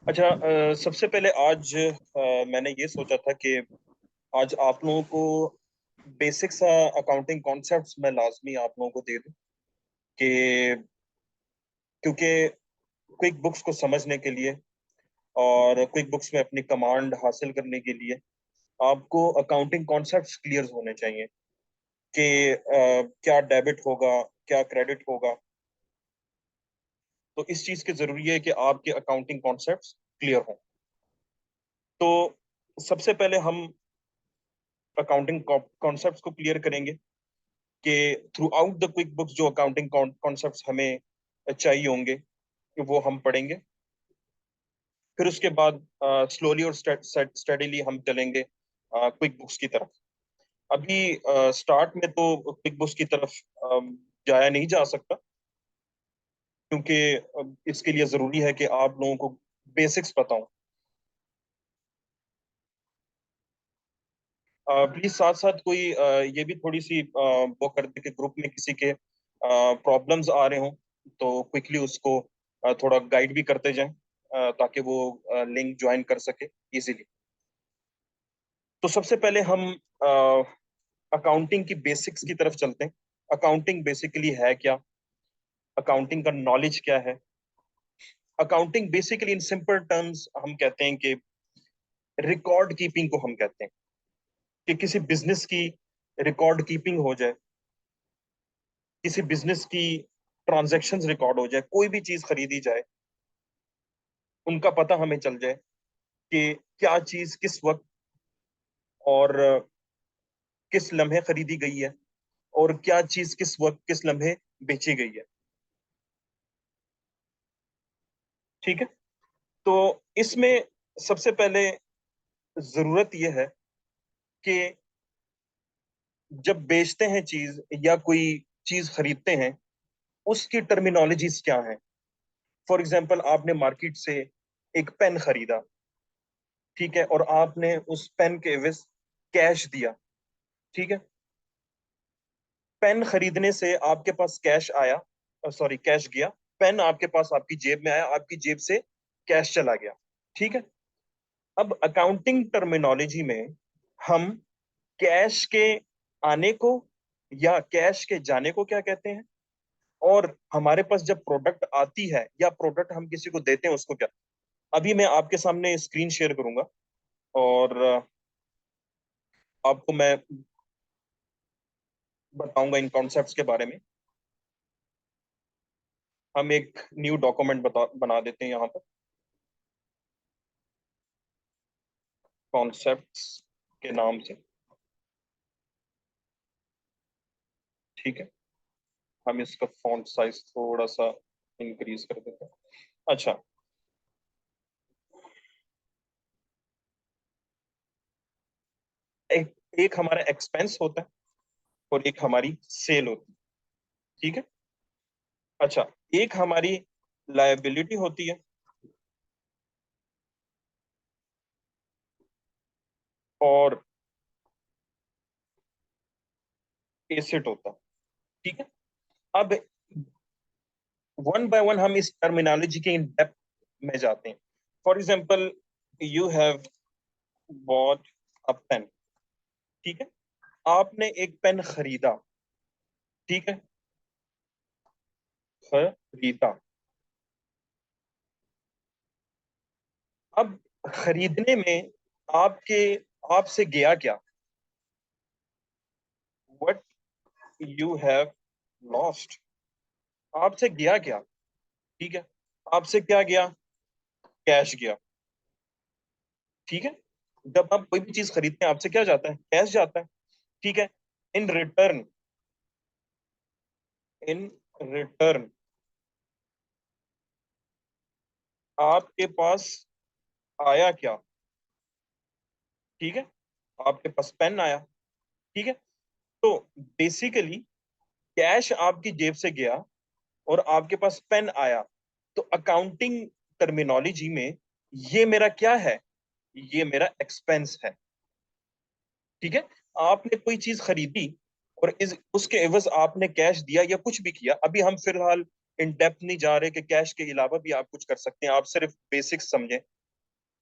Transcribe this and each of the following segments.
अच्छा, सबसे पहले आज मैंने ये सोचा था कि आज आप लोगों को बेसिक सा अकाउंटिंग कॉन्सेप्ट्स मैं लाजमी आप लोगों को दे दूं कि क्योंकि क्विक बुक्स को समझने के लिए और क्विक बुक्स में अपनी कमांड हासिल करने के लिए आपको अकाउंटिंग कॉन्सेप्ट्स क्लियर होने चाहिए कि क्या डेबिट होगा, क्या क्रेडिट होगा। तो इस चीज़ की ज़रूरी है कि आपके अकाउंटिंग कॉन्सेप्ट्स क्लियर हों। तो सबसे पहले हम अकाउंटिंग कॉन्सेप्ट्स को क्लियर करेंगे कि through out the quick books जो अकाउंटिंग कॉन्सेप्ट्स हमें चाहिए होंगे वो हम पढ़ेंगे। फिर उसके बाद स्लोली और स्टडीली हम चलेंगे क्विक बुक्स की तरफ। अभी स्टार्ट में तो क्विक बुक्स की तरफ जाया नहीं जा सकता, क्योंकि इसके लिए ज़रूरी है कि आप लोगों को बेसिक्स पता हो। प्लीज साथ साथ कोई ये भी थोड़ी सी वो कर दे कि ग्रुप में किसी के प्रॉब्लम्स आ रहे हों तो क्विकली उसको थोड़ा गाइड भी करते जाएं, ताकि वो लिंक ज्वाइन कर सके इजीली। तो सबसे पहले हम अकाउंटिंग की बेसिक्स की तरफ चलते हैं। अकाउंटिंग बेसिकली है क्या, अकाउंटिंग का नॉलेज क्या है। Accounting basically in simple terms हम कहते हैं कि रिकॉर्ड कीपिंग को हम कहते हैं, कि किसी बिजनेस की रिकॉर्ड कीपिंग हो जाए, किसी बिजनेस की ट्रांजैक्शंस रिकॉर्ड हो जाए, कोई भी चीज खरीदी जाए उनका पता हमें चल जाए कि क्या चीज किस वक्त और किस लम्हे खरीदी गई है और क्या चीज किस वक्त किस लम्हे बेची गई है। ठीक है। तो इसमें सबसे पहले जरूरत यह है कि जब बेचते हैं चीज या कोई चीज खरीदते हैं उसकी टर्मिनोलॉजीज क्या है। फॉर एग्जाम्पल, आपने मार्केट से एक पेन खरीदा, ठीक है, और आपने उस पेन के एवज कैश दिया। ठीक है। पेन खरीदने से आपके पास कैश आया, सॉरी कैश गया, पेन आपके पास आपकी जेब में आया, आपकी जेब से कैश चला गया। ठीक है। अब अकाउंटिंग टर्मिनोलॉजी में हम कैश के आने को या कैश के जाने को क्या कहते हैं, और हमारे पास जब प्रोडक्ट आती है या प्रोडक्ट हम किसी को देते हैं उसको क्या। अभी मैं आपके सामने स्क्रीन शेयर करूंगा और आपको मैं बताऊंगा इन कॉन्सेप्ट्स के बारे में। हम एक न्यू डॉक्यूमेंट बना देते हैं यहाँ पर, कॉन्सेप्ट्स के नाम से। ठीक है। हम इसका फॉन्ट साइज थोड़ा सा इंक्रीज कर देते हैं। अच्छा, एक एक हमारा एक्सपेंस होता है और एक हमारी सेल होती है। ठीक है। अच्छा, एक हमारी लायबिलिटी होती है और एसेट होता है। ठीक है। अब वन बाय वन हम इस टर्मिनोलॉजी के इन डेप्थ में जाते हैं। For example, you have bought a pen. ठीक है। आपने एक पेन खरीदा। ठीक है। खरीदा। अब खरीदने में आपके आपसे गया क्या, व्हाट यू हैव लॉस्ट। आपसे गया क्या। ठीक है। आपसे क्या गया, कैश गया। ठीक है। जब आप कोई भी चीज खरीदते हैं आपसे क्या जाता है, कैश जाता है। ठीक है। इन रिटर्न, इन रिटर्न आपके पास आया क्या। ठीक है। आपके पास पेन आया। ठीक है। तो बेसिकली कैश आपकी जेब से गया और आपके पास पेन आया। तो अकाउंटिंग टर्मिनोलॉजी में ये मेरा क्या है, ये मेरा एक्सपेंस है। ठीक है। आपने कोई चीज खरीदी और इस उसके एवज आपने कैश दिया या कुछ भी किया। अभी हम फिलहाल इन डेप्थ नहीं जा रहे कि कैश के अलावा भी आप कुछ कर सकते हैं, आप सिर्फ बेसिक्स समझें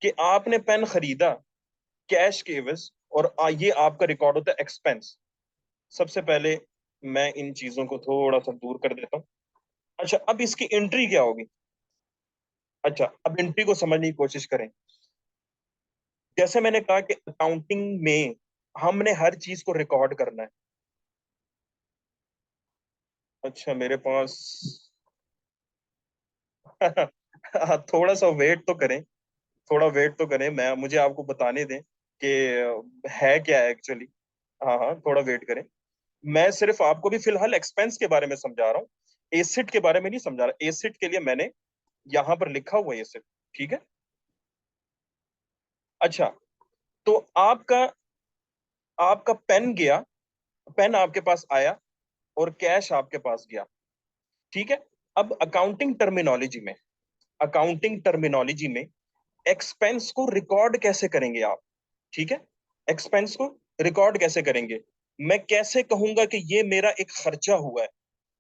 कि आपने पेन खरीदा कैश के एवज, और ये आपका रिकॉर्ड होता है एक्सपेंस। सबसे पहले मैं इन चीजों को थोड़ा सा दूर कर देता हूँ। अच्छा, अब इसकी एंट्री क्या होगी? अच्छा, अब एंट्री को समझने की कोशिश करें। जैसे मैंने कहा कि अकाउंटिंग में हमने हर चीज को रिकॉर्ड करना है। अच्छा, मेरे पास थोड़ा सा वेट तो करें, थोड़ा वेट तो करें, मैं मुझे आपको बताने दें कि है क्या है एक्चुअली। हाँ हाँ, थोड़ा वेट करें। मैं सिर्फ आपको भी फिलहाल एक्सपेंस के बारे में समझा रहा हूँ, एसिड के बारे में नहीं समझा रहा। एसिड के लिए मैंने यहाँ पर लिखा हुआ है एसिड, ठीक है। अच्छा, तो आपका आपका पेन गया, पेन आपके पास आया और कैश आपके पास गया, ठीक है। अब अकाउंटिंग टर्मिनोलॉजी में एक्सपेंस को रिकॉर्ड कैसे करेंगे आप? ठीक है, एक्सपेंस को रिकॉर्ड कैसे करेंगे? मैं कैसे कहूंगा कि ये मेरा एक खर्चा हुआ है?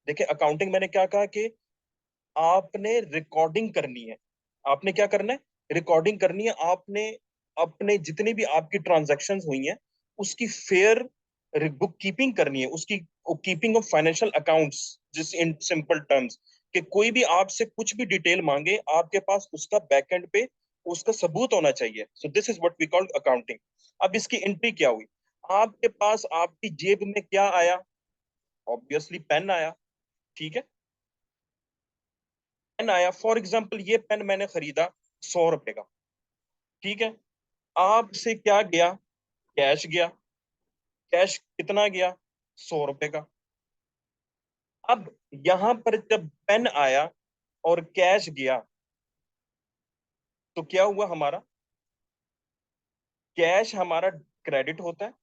देखिए, अकाउंटिंग मैंने क्या कहा कि आपने रिकॉर्डिंग करनी है। आपने क्या करना है? रिकॉर्डिंग करनी है। आपने अपने जितनी भी आपकी ट्रांजैक्शंस हुई हैं उसकी फेयर बुक कीपिंग करनी है, उसकी कीपिंग ऑफ फाइनेंशियल अकाउंट्स, जिस इन सिंपल टर्म्स, कि कोई भी आपसे कुछ भी डिटेल मांगे आपके पास उसका बैकएंड पे उसका सबूत होना चाहिए। So this is what we called accounting. अब इसकी एंट्री क्या हुई? आपके पास आपकी जेब में क्या आया? ऑब्वियसली पेन आया, ठीक है। पेन आया, फॉर एग्जाम्पल ये पेन मैंने खरीदा 100 रुपए का, ठीक है। आपसे क्या गया? कैश गया। कैश कितना गया? 100 रुपए का। अब यहां पर जब पेन आया और कैश गया, तो क्या हुआ हमारा? कैश हमारा क्रेडिट होता है,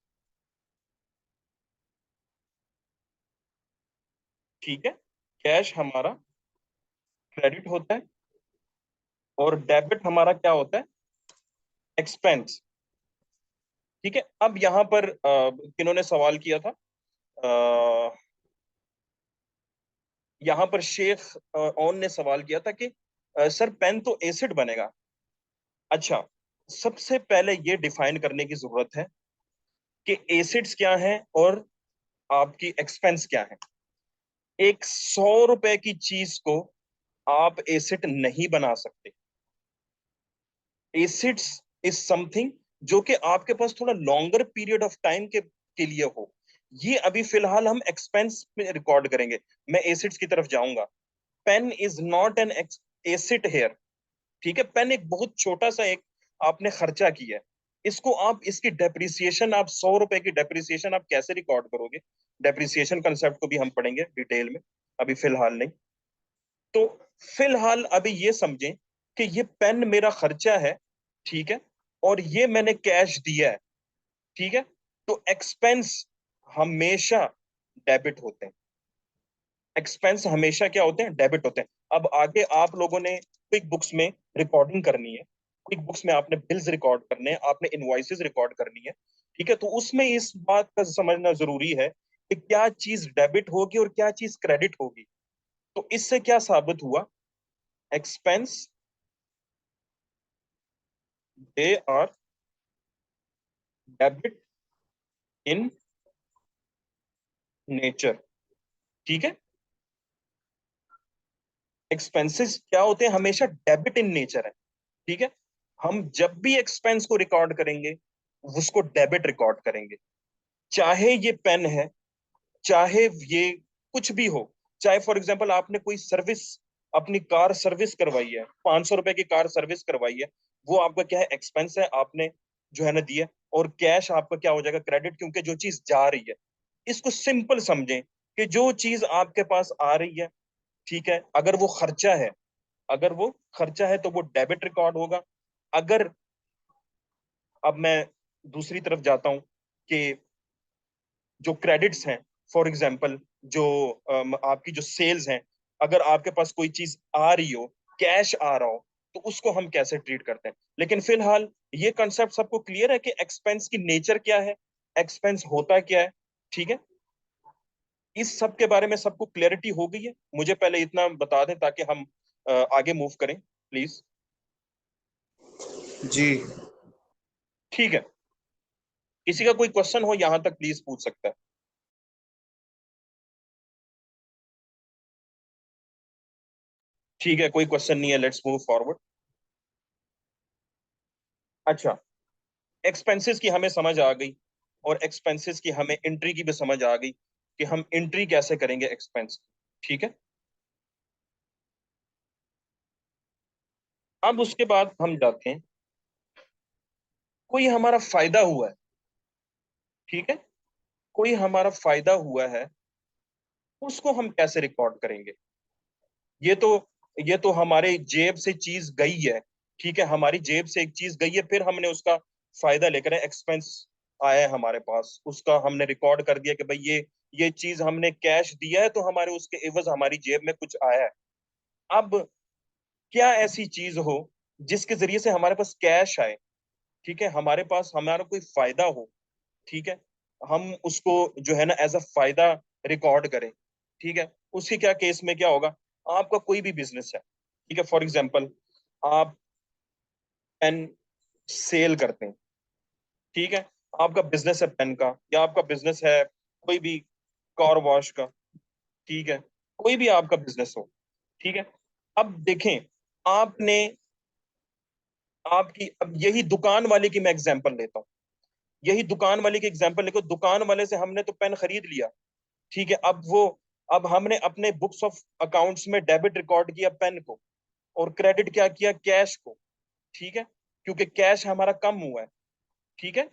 ठीक है। कैश हमारा क्रेडिट होता है और डेबिट हमारा क्या होता है? एक्सपेंस, ठीक है। अब यहां पर किन्होंने सवाल किया था? अ, यहाँ पर शेख ओन ने सवाल किया था कि सर पेन तो एसिड बनेगा। अच्छा, सबसे पहले ये डिफाइन करने की जरूरत है कि एसिड्स क्या हैं और आपकी एक्सपेंस क्या है। एक 100 रुपए की चीज को आप एसिड नहीं बना सकते। एसिड्स इज समथिंग जो कि आपके पास थोड़ा लॉन्गर पीरियड ऑफ टाइम के लिए हो। ये अभी फिलहाल हम एक्सपेंस में रिकॉर्ड करेंगे, मैं एसिड्स की तरफ जाऊंगा। Pen is not an acid here, ठीक है। पेन एक बहुत छोटा सा एक आपने खर्चा किया है। इसको आप इसकी डेप्रिसिएशन, आप 100 रुपए की डेप्रिसिएशन आप कैसे रिकॉर्ड करोगे? डेप्रिसिएशन कंसेप्ट को भी हम पढ़ेंगे डिटेल में, अभी फिलहाल नहीं। तो फिलहाल अभी ये समझें कि ये पेन मेरा खर्चा है, ठीक है, और ये मैंने कैश दिया है, ठीक है। तो एक्सपेंस हमेशा डेबिट होते हैं। एक्सपेंस हमेशा क्या होते हैं? डेबिट होते हैं। अब आगे आप लोगों ने क्विक बुक्स में रिकॉर्डिंग करनी है, क्विक बुक्स में आपने बिल्स रिकॉर्ड करने हैं, आपने इनवॉइसेस रिकॉर्ड करनी है, ठीक है। तो उसमें इस बात का समझना जरूरी है कि क्या चीज डेबिट होगी और क्या चीज क्रेडिट होगी। तो इससे क्या साबित हुआ? Expense, they are debit in nature, ठीक है। एक्सपेंसेस क्या होते हैं? हमेशा डेबिट इन नेचर है, ठीक है। हम जब भी एक्सपेंस को रिकॉर्ड करेंगे उसको डेबिट रिकॉर्ड करेंगे। चाहे ये पेन है, चाहे ये कुछ भी हो, चाहे फॉर एग्जांपल आपने कोई सर्विस, अपनी कार सर्विस करवाई है, 500 रुपए की कार सर्विस करवाई है, वो आपका क्या है? एक्सपेंस है, आपने जो है ना दिया। और कैश आपका क्या हो जाएगा? क्रेडिट, क्योंकि जो चीज जा रही है। इसको सिंपल समझें कि जो चीज आपके पास आ रही है, ठीक है, अगर वो खर्चा है, अगर वो खर्चा है तो वो डेबिट रिकॉर्ड होगा। अगर, अब मैं दूसरी तरफ जाता हूं कि जो क्रेडिट्स हैं, फॉर एग्जांपल जो आपकी जो सेल्स हैं, अगर आपके पास कोई चीज आ रही हो, कैश आ रहा हो, तो उसको हम कैसे ट्रीट करते हैं। लेकिन फिलहाल ये कंसेप्ट सबको क्लियर है कि एक्सपेंस की नेचर क्या है, एक्सपेंस होता क्या है, ठीक है। इस सब के बारे में सबको क्लैरिटी हो गई है? मुझे पहले इतना बता दें ताकि हम आगे मूव करें, प्लीज। जी। ठीक है, किसी का कोई क्वेश्चन हो यहां तक प्लीज पूछ सकता है। ठीक है, कोई क्वेश्चन नहीं है, लेट्स मूव फॉरवर्ड। अच्छा, एक्सपेंसेस की हमें समझ आ गई, और एक्सपेंसेस की हमें एंट्री की भी समझ आ गई कि हम एंट्री कैसे करेंगे एक्सपेंस। ठीक है, अब उसके बाद हम जाते हैं, कोई हमारा फायदा हुआ है। ठीक है, कोई हमारा फायदा हुआ है, उसको हम कैसे रिकॉर्ड करेंगे। ये तो ये तो हमारे जेब से चीज गई है। ठीक है, हमारी जेब से एक चीज गई है, फिर हमने उसका फायदा लेकर एक्सपेंस आया है हमारे पास, उसका हमने रिकॉर्ड कर दिया कि भाई ये चीज हमने कैश दिया है, तो हमारे उसके एवज हमारी जेब में कुछ आया है। अब क्या ऐसी चीज हो जिसके जरिए से हमारे पास कैश आए, ठीक है, हमारे पास हमारा कोई फायदा हो, ठीक है, हम उसको जो है ना एज अ फायदा रिकॉर्ड करें। ठीक है, उसके क्या केस में क्या होगा, आपका कोई भी बिजनेस है, ठीक है, फॉर एग्जांपल आप पेन सेल करते हैं। ठीक है, आपका बिजनेस है पेन का, या आपका बिजनेस है कोई भी कार वॉश का। ठीक है, कोई भी आपका बिजनेस हो। ठीक है, अब देखें, आपने आपकी अब यही दुकान वाले की मैं एग्जांपल लेता हूँ, यही दुकान वाले की एग्जांपल लेकर, दुकान वाले से हमने तो पेन खरीद लिया। ठीक है, अब हमने अपने बुक्स ऑफ अकाउंट्स में डेबिट रिकॉर्ड किया पेन को, और क्रेडिट क्या किया, कैश को। ठीक है, क्योंकि कैश हमारा कम हुआ है। ठीक है,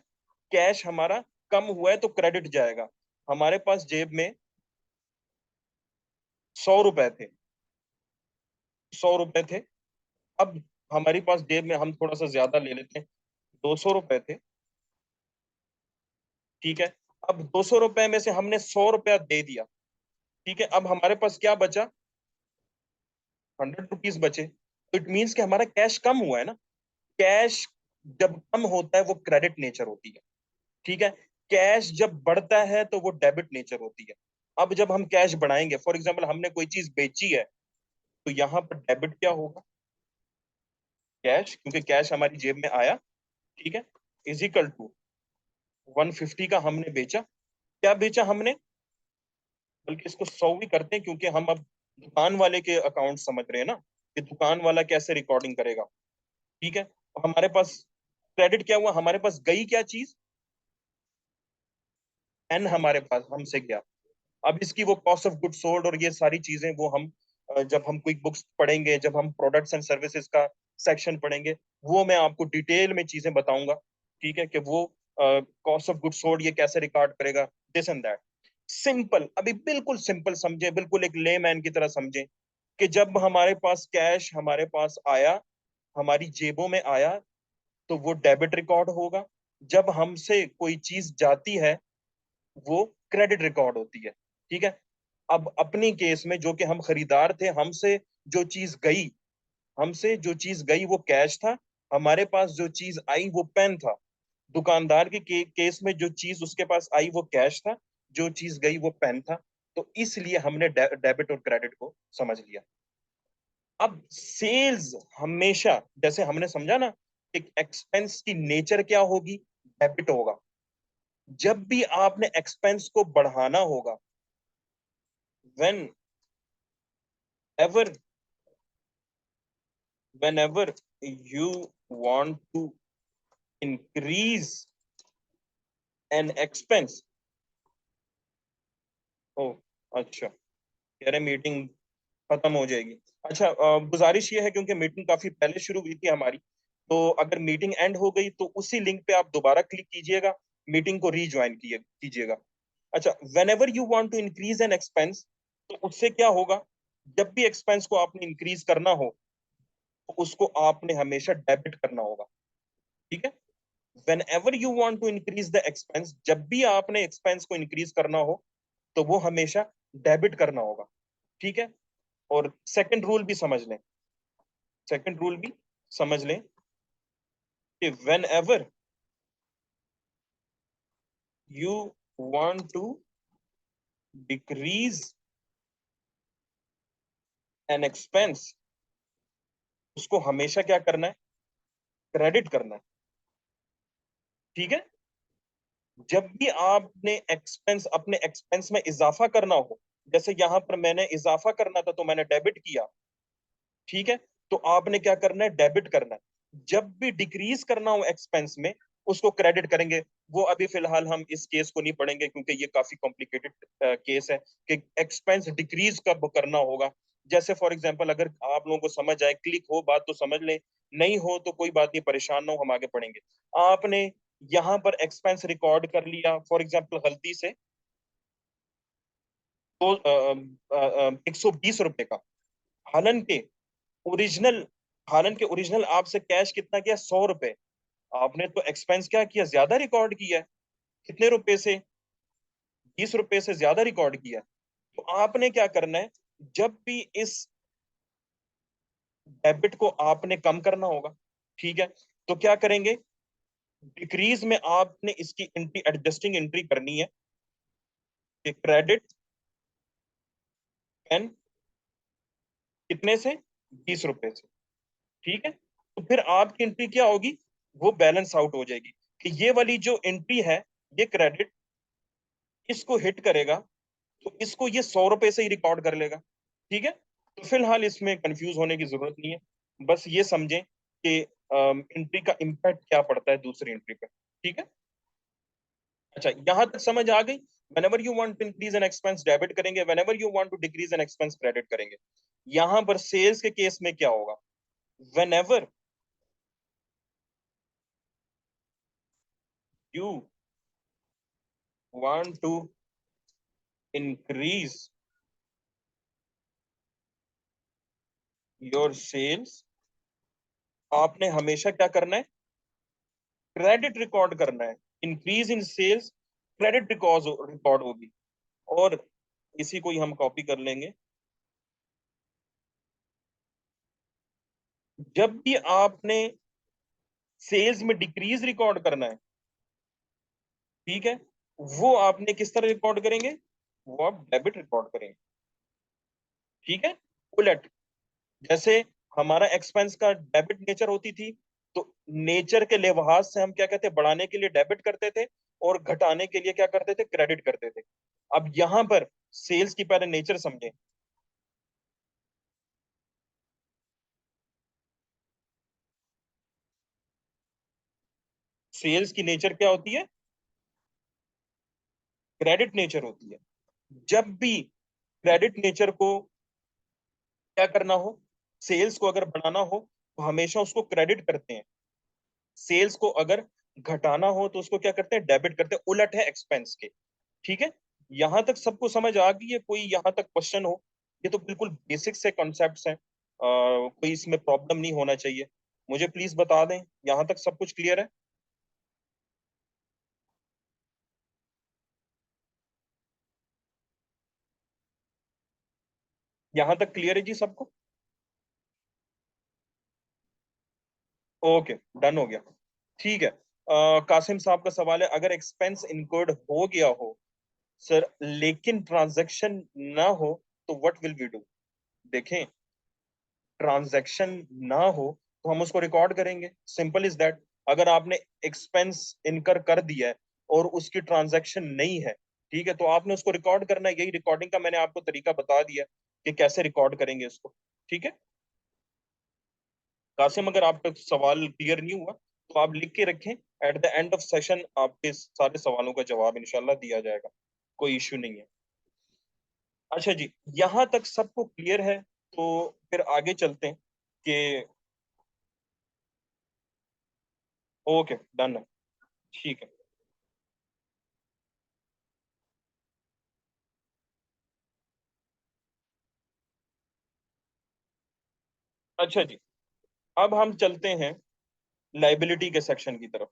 कैश हमारा कम हुआ है तो क्रेडिट जाएगा। हमारे पास जेब में 100 रुपए थे, 100 रुपए थे। अब हमारे पास जेब में, हम थोड़ा सा ज्यादा ले लेते हैं, 200 रुपए थे। ठीक है, अब 200 रुपए में से हमने 100 रुपया दे दिया। ठीक है, अब हमारे पास क्या बचा, 100 रुपीज बचे। तो इट मीन्स कि हमारा कैश कम हुआ है ना। कैश जब कम होता है वो क्रेडिट नेचर होती है। ठीक है, कैश जब बढ़ता है तो वो डेबिट नेचर होती है। अब जब हम कैश बढ़ाएंगे, फॉर एग्जाम्पल हमने कोई चीज बेची है, तो यहाँ पर डेबिट क्या होगा, कैश, क्योंकि कैश हमारी जेब में आया। ठीक है, इज इक्वल टू 150 का हमने बेचा। क्या बेचा हमने, बल्कि इसको 100 भी करते हैं, क्योंकि हम अब दुकान वाले के अकाउंट समझ रहे हैं ना, कि दुकान वाला कैसे रिकॉर्डिंग करेगा। ठीक है, तो हमारे पास क्रेडिट क्या हुआ, हमारे पास गई क्या चीज, एन हमारे पास हमसे गया। अब इसकी वो कॉस्ट ऑफ गुड सोल्ड और ये सारी चीजें वो हम जब हम क्विक बुक्स पढ़ेंगे, जब हम प्रोडक्ट्स एंड सर्विसेज का सेक्शन पढ़ेंगे, वो मैं आपको डिटेल में चीजें बताऊंगा। ठीक है, कि वो कॉस्ट ऑफ गुड सोल्ड ये कैसे रिकॉर्ड करेगा, दिस एंड दैट। सिंपल, अभी बिल्कुल सिंपल समझे, बिल्कुल एक लेमैन की तरह समझे, कि जब हमारे पास कैश हमारे पास आया, हमारी जेबों में आया, तो वो डेबिट रिकॉर्ड होगा। जब हमसे कोई चीज जाती है, वो क्रेडिट रिकॉर्ड होती है। ठीक है, अब अपनी केस में जो कि हम खरीदार थे, हमसे जो चीज गई वो कैश था, हमारे पास जो चीज आई वो पेन था। दुकानदार के केस में जो चीज उसके पास आई वो कैश था, जो चीज गई वो पेन था। तो इसलिए हमने डेबिट और क्रेडिट को समझ लिया। अब सेल्स हमेशा, जैसे हमने समझा ना, एक एक्सपेंस की नेचर क्या होगी, डेबिट होगा। जब भी आपने एक्सपेंस को बढ़ाना होगा, when ever whenever you want to increase an expense। ओ, अच्छा, कह रहे मीटिंग खत्म हो जाएगी। अच्छा, गुजारिश ये है, क्योंकि मीटिंग काफी पहले शुरू हुई थी हमारी, तो अगर मीटिंग एंड हो गई तो उसी लिंक पे आप दोबारा क्लिक कीजिएगा, मीटिंग को रीज्वाइन कीजिएगा। अच्छा, whenever you want to increase an expense, तो उससे क्या होगा, जब भी एक्सपेंस को आपने इंक्रीज करना हो, तो उसको आपने हमेशा डेबिट करना होगा। ठीक है, whenever you want to increase the expense, जब भी आपने एक्सपेंस को इंक्रीज करना हो, तो वो हमेशा डेबिट करना होगा। ठीक है, और सेकंड रूल भी समझ लें, सेकंड रूल भी समझ लें, कि whenever you want to decrease an expense, उसको हमेशा क्या करना है, क्रेडिट करना है। ठीक है, जब भी आपने एक्सपेंस, अपने एक्सपेंस में इजाफा करना हो, जैसे यहां पर मैंने इजाफा करना था तो मैंने डेबिट किया, ठीक है, तो आपने क्या करना है, डेबिट करना है। जब भी डिक्रीज करना हो एक्सपेंस में, उसको क्रेडिट करेंगे। वो अभी फिलहाल हम इस केस को नहीं पढ़ेंगे क्योंकि ये काफी कॉम्प्लिकेटेड केस है कि एक्सपेंस डिक्रीज कब करना होगा। जैसे फॉर एग्जांपल, अगर आप लोगों को समझ आए, क्लिक हो बात तो समझ लें, नहीं हो तो कोई बात नहीं, परेशान ना हो, हम आगे पढ़ेंगे। आपने यहाँ पर एक्सपेंस रिकॉर्ड कर लिया फॉर एग्जाम्पल गलती से, तो 120 रुपए का, हालांकि ओरिजिनल हालांकि ओरिजिनल आपसे कैश कितना किया, 100 रुपए। आपने तो एक्सपेंस क्या किया, ज्यादा रिकॉर्ड किया है। कितने रुपए से, 20 रुपए से ज्यादा रिकॉर्ड किया है। तो आपने क्या करना है, जब भी इस डेबिट को आपने कम करना होगा, ठीक है, तो क्या करेंगे, डिक्रीज में आपने इसकी एंट्री, एडजस्टिंग एंट्री करनी है कि क्रेडिट एंड कितने से, 20 रुपए से। ठीक है, तो फिर आपकी एंट्री क्या होगी, वो बैलेंस आउट हो जाएगी कि ये वाली जो एंट्री है, ये क्रेडिट इसको हिट करेगा, तो इसको ये 100 रुपए से ही रिकॉर्ड कर लेगा। ठीक है, तो फिलहाल इसमें कंफ्यूज होने की जरूरत नहीं है, बस ये समझें कि एंट्री का इम्पैक्ट क्या पड़ता है दूसरी एंट्री पे। ठीक है, अच्छा यहां तक समझ आ गई। whenever you want to increase an expense debit करेंगे, whenever you want to decrease an expense credit करेंगे। यहां पर सेल्स के केस में क्या होगा, whenever you want to increase your sales, आपने हमेशा क्या करना है, क्रेडिट रिकॉर्ड करना है। Increase in sales, credit record होगी। और इसी को ही हम कॉपी कर लेंगे। जब भी आपने सेल्स में डिक्रीज रिकॉर्ड करना है, ठीक है, वो आपने किस तरह रिकॉर्ड करेंगे, वो आप डेबिट रिकॉर्ड करेंगे। ठीक है, उलट, जैसे हमारा एक्सपेंस का डेबिट नेचर होती थी, तो नेचर के लिहाज से हम क्या कहते हैं, बढ़ाने के लिए डेबिट करते थे और घटाने के लिए क्या करते थे, क्रेडिट करते थे। अब यहां पर सेल्स की पहले नेचर समझें। सेल्स की नेचर क्या होती है, क्रेडिट नेचर होती है। जब भी क्रेडिट नेचर को क्या करना हो, सेल्स को अगर बढ़ाना हो तो हमेशा उसको क्रेडिट करते हैं। सेल्स को अगर घटाना हो तो उसको क्या करते हैं, डेबिट करते हैं। उलट है एक्सपेंस के। ठीक है, यहां तक सबको समझ आ गई है, कोई यहां तक क्वेश्चन हो, ये तो बिल्कुल बेसिक से कॉन्सेप्ट्स हैं, कोई इसमें प्रॉब्लम नहीं होना चाहिए। मुझे प्लीज बता दें, यहां तक सब कुछ क्लियर है। यहां तक क्लियर है जी सबको। ओके, डन हो गया। ठीक है, कासिम साहब का सवाल है, अगर एक्सपेंस इनकर्ड हो गया हो सर, लेकिन ट्रांजैक्शन ना हो, तो व्हाट विल वी डू। देखें, ट्रांजैक्शन ना हो तो हम उसको रिकॉर्ड करेंगे, सिंपल इज दैट। अगर आपने एक्सपेंस इनकर कर दिया है और उसकी ट्रांजैक्शन नहीं है, ठीक है, तो आपने उसको रिकॉर्ड करना है। यही रिकॉर्डिंग का मैंने आपको तरीका बता दिया कि कैसे रिकॉर्ड करेंगे इसको। ठीक है, कासिम, अगर आपका सवाल क्लियर नहीं हुआ तो आप लिख के रखें, at the end of session आपके सारे सवालों का जवाब इंशाल्लाह दिया जाएगा, कोई इश्यू नहीं है। अच्छा जी, यहां तक सबको क्लियर है, तो फिर आगे चलते हैं कि ओके, डन है। ठीक है, अच्छा जी, अब हम चलते हैं लाइबिलिटी के सेक्शन की तरफ।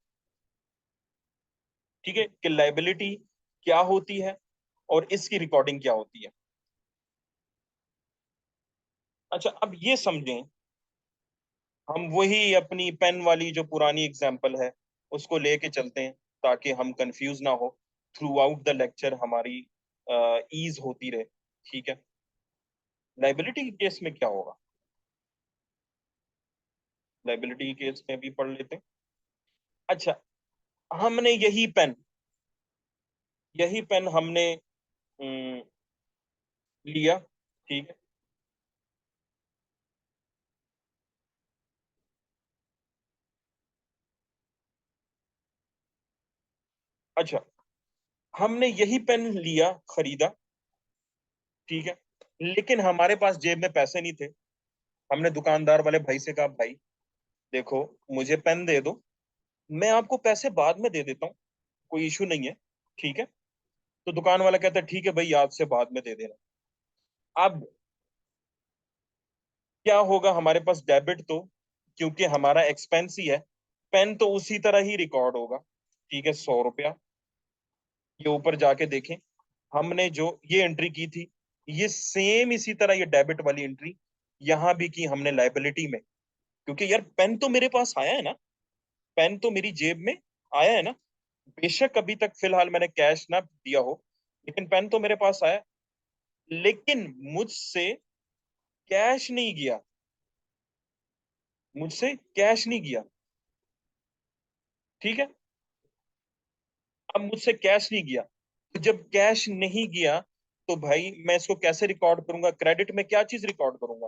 ठीक है, कि लाइबिलिटी क्या होती है और इसकी रिकॉर्डिंग क्या होती है। अच्छा, अब ये समझें, हम वही अपनी पेन वाली जो पुरानी एग्जाम्पल है उसको लेके चलते हैं, ताकि हम कंफ्यूज ना हो, थ्रू आउट द लेक्चर हमारी ईज होती रहे। ठीक है, लाइबिलिटी के केस में क्या होगा, लाइबिलिटी केस में भी पढ़ लेते हैं। अच्छा, हमने यही पेन हमने लिया, ठीक है। अच्छा, हमने यही पेन लिया, खरीदा, ठीक है। लेकिन हमारे पास जेब में पैसे नहीं थे। हमने दुकानदार वाले भाई से कहा, भाई देखो, मुझे पेन दे दो, मैं आपको पैसे बाद में दे देता हूँ, कोई इशू नहीं है, ठीक है। तो दुकान वाला कहता है, ठीक है भाई, आज से बाद में दे देना। अब क्या होगा, हमारे पास डेबिट तो, क्योंकि हमारा एक्सपेंस ही है, पेन तो उसी तरह ही रिकॉर्ड होगा, ठीक है, 100 रुपया। ये ऊपर जाके देखें, हमने जो ये एंट्री की थी, ये सेम इसी तरह ये डेबिट वाली एंट्री यहां भी की हमने लाइबिलिटी में, क्योंकि यार पेन तो मेरे पास आया है ना, पेन तो मेरी जेब में आया है ना। बेशक अभी तक फिलहाल मैंने कैश ना दिया हो, लेकिन पेन तो मेरे पास आया। लेकिन मुझसे कैश नहीं गया, मुझसे कैश नहीं गया, ठीक है। अब मुझसे कैश नहीं गया, तो जब कैश नहीं गया, तो भाई मैं इसको कैसे रिकॉर्ड करूंगा, क्रेडिट में क्या चीज रिकॉर्ड करूंगा,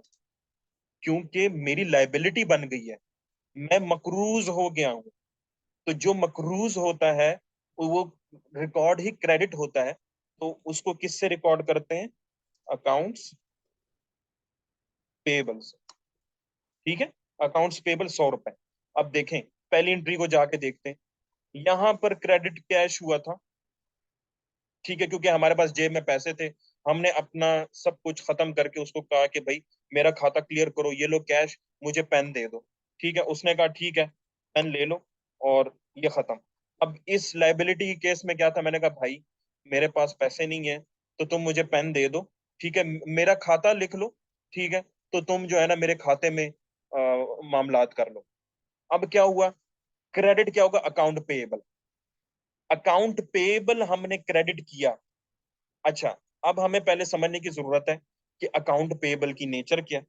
क्योंकि मेरी लाइबिलिटी बन गई है, मैं मकरूज हो गया हूं। तो जो मकरूज होता है वो रिकॉर्ड ही क्रेडिट होता है। तो उसको किससे रिकॉर्ड करते हैं, अकाउंट्स पेबल्स, ठीक है। अकाउंट्स पेबल 100 रुपए। अब देखें, पहली एंट्री को जाके देखते हैं, यहां पर क्रेडिट कैश हुआ था, ठीक है, क्योंकि हमारे पास जेब में पैसे थे। हमने अपना सब कुछ खत्म करके उसको कहा कि भाई मेरा खाता क्लियर करो, ये लो कैश, मुझे पेन दे दो, ठीक है। उसने कहा ठीक है, पेन ले लो, और ये खत्म। अब इस लाइबिलिटी के केस में क्या था, मैंने कहा भाई मेरे पास पैसे नहीं है, तो तुम मुझे पेन दे दो, ठीक है, मेरा खाता लिख लो, ठीक है, तो तुम जो है ना मेरे खाते में मामलात कर लो। अब क्या हुआ, क्रेडिट क्या होगा, अकाउंट पेएबल, अकाउंट पेएबल हमने क्रेडिट किया। अच्छा, अब हमें पहले समझने की जरूरत है कि अकाउंट पेएबल की नेचर क्या है,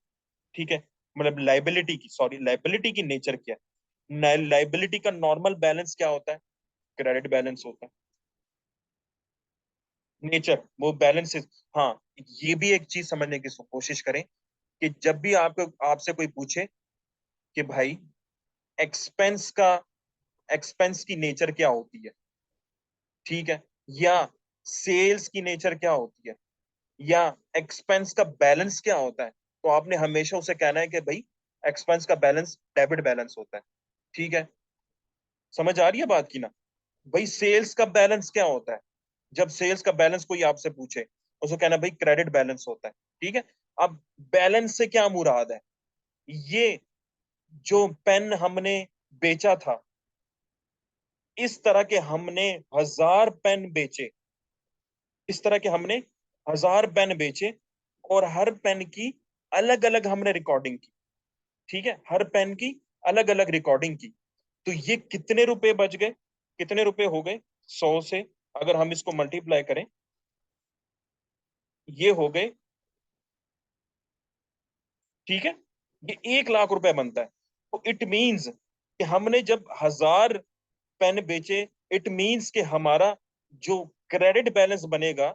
ठीक है। मतलब लाइबिलिटी की, सॉरी, लाइबिलिटी की नेचर क्या है। लाइबिलिटी का नॉर्मल बैलेंस क्या होता है, क्रेडिट बैलेंस होता है। नेचर वो बैलेंस, हाँ। ये भी एक चीज समझने की कोशिश करें कि जब भी आपको आपसे कोई पूछे कि भाई एक्सपेंस का, एक्सपेंस की नेचर क्या होती है, ठीक है, या सेल्स की नेचर क्या होती है, या एक्सपेंस का बैलेंस क्या होता है, तो आपने हमेशा उसे कहना है कि भाई एक्सपेंस का बैलेंस डेबिट बैलेंस होता है, ठीक है। समझ आ रही है बात की ना। भाई सेल्स का बैलेंस क्या होता है, जब सेल्स का बैलेंस कोई आपसे पूछे, उसको कहना भाई क्रेडिट बैलेंस होता है, ठीक है। अब बैलेंस से क्या मुराद है, ये जो पेन हमने बेचा था, इस तरह के हमने 1000 पेन बेचे, इस तरह के हमने 1000 पेन बेचे, और हर पेन की अलग अलग हमने रिकॉर्डिंग की, ठीक है, हर पेन की अलग अलग रिकॉर्डिंग की। तो ये कितने रुपए बच गए, कितने रुपए हो गए, 100 से अगर हम इसको मल्टीप्लाई करें, ये हो गए, ठीक है, ये 1 लाख रुपए बनता है। तो इट मीन्स कि हमने जब 1000 पेन बेचे, इट मीन्स कि हमारा जो क्रेडिट बैलेंस बनेगा,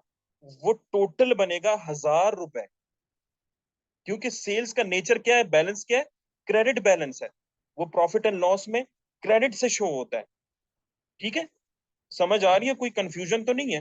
वो टोटल बनेगा 1000 रुपए, क्योंकि सेल्स का नेचर क्या है, बैलेंस क्या है, क्रेडिट बैलेंस है। वो प्रॉफिट एंड लॉस में क्रेडिट से शो होता है, ठीक है। समझ आ रही है, कोई कंफ्यूजन तो नहीं है।